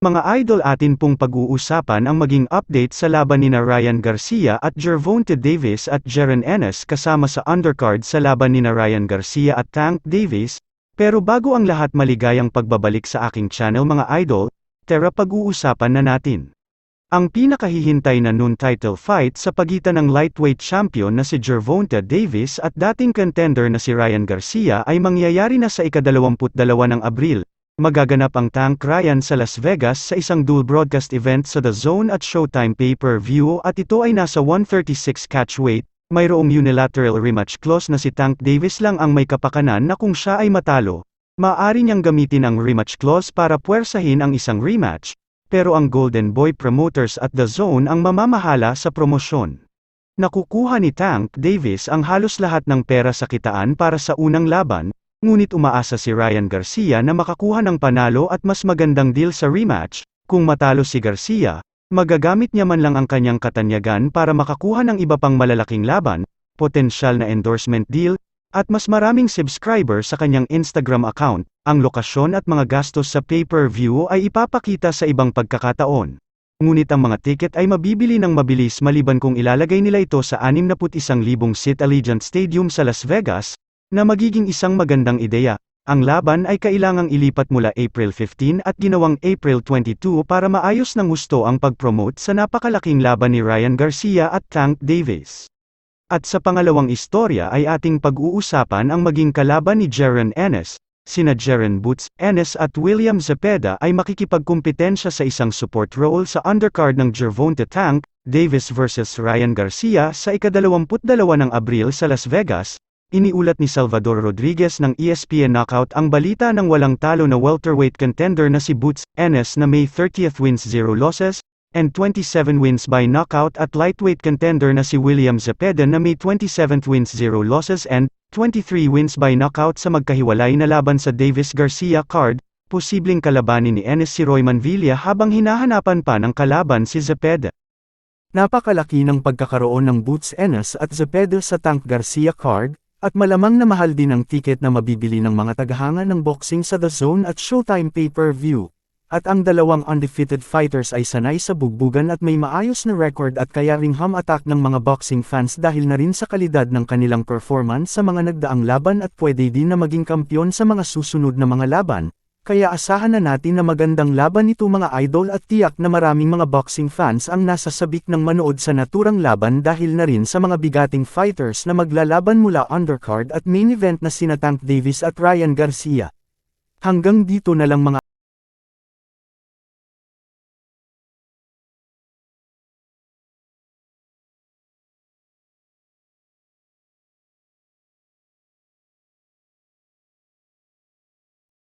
Mga idol, atin pong pag-uusapan ang maging update sa laban nina Ryan Garcia at Gervonta Davis at Jaron Ennis kasama sa undercard sa laban nina Ryan Garcia at Tank Davis. Pero bago ang lahat, maligayang pagbabalik sa aking channel mga idol. Tara, pag-uusapan na natin ang pinakahihintay na noon title fight sa pagitan ng lightweight champion na si Gervonta Davis at dating contender na si Ryan Garcia ay mangyayari na sa ika-22 ng Abril. Magaganap ang Tank Ryan sa Las Vegas sa isang dual broadcast event sa The Zone at Showtime pay-per-view at ito ay nasa 136 catchweight. Mayroong unilateral rematch clause na si Tank Davis lang ang may kapakanan na kung siya ay matalo, maaari niyang gamitin ang rematch clause para puwersahin ang isang rematch, pero ang Golden Boy Promoters at The Zone ang mamamahala sa promosyon. Nakukuha ni Tank Davis ang halos lahat ng pera sa kitaan para sa unang laban. Ngunit umaasa si Ryan Garcia na makakuha ng panalo at mas magandang deal sa rematch. Kung matalo si Garcia, magagamit niya man lang ang kanyang katanyagan para makakuha ng iba pang malalaking laban, potensyal na endorsement deal, at mas maraming subscriber sa kanyang Instagram account. Ang lokasyon at mga gastos sa pay-per-view ay ipapakita sa ibang pagkakataon. Ngunit ang mga tiket ay mabibili ng mabilis maliban kung ilalagay nila ito sa 61,000 seat Allegiant Stadium sa Las Vegas, na magiging isang magandang ideya. Ang laban ay kailangang ilipat mula April 15 at ginawang April 22 para maayos ng husto ang pag-promote sa napakalaking laban ni Ryan Garcia at Tank Davis. At sa pangalawang istorya ay ating pag-uusapan ang maging kalaban ni Jaron Ennis. Sina Jaron Boots Ennis at William Zepeda ay makikipagkumpetensya sa isang support role sa undercard ng Gervonta Tank Davis vs Ryan Garcia sa ika-22 ng Abril sa Las Vegas. Iniulat ni Salvador Rodriguez ng ESPN Knockout ang balita ng walang talo na welterweight contender na si Boots Ennis na may 30th wins 0 losses, and 27 wins by knockout at lightweight contender na si William Zepeda na may 27th wins 0 losses and 23 wins by knockout sa magkahiwalay na laban sa Davis-Garcia card. Posibleng kalabanin ni Ennis si Royman Villa habang hinahanapan pa ng kalaban si Zepeda. Napakalaki ng pagkakaroon ng Boots Ennis at Zepeda sa Tank Garcia card, at malamang na mahal din ang tiket na mabibili ng mga tagahanga ng boxing sa The Zone at Showtime pay-per-view. At ang dalawang undefeated fighters ay sanay sa bugbugan at may maayos na record at kaya ring ham-attack ng mga boxing fans dahil na rin sa kalidad ng kanilang performance sa mga nagdaang laban at pwede din na maging kampiyon sa mga susunod na mga laban. Kaya asahan na natin na magandang laban nito mga idol at tiyak na maraming mga boxing fans ang nasasabik ng manood sa naturang laban dahil na rin sa mga bigating fighters na maglalaban mula undercard at main event na sina Tank Davis at Ryan Garcia. Hanggang dito na lang mga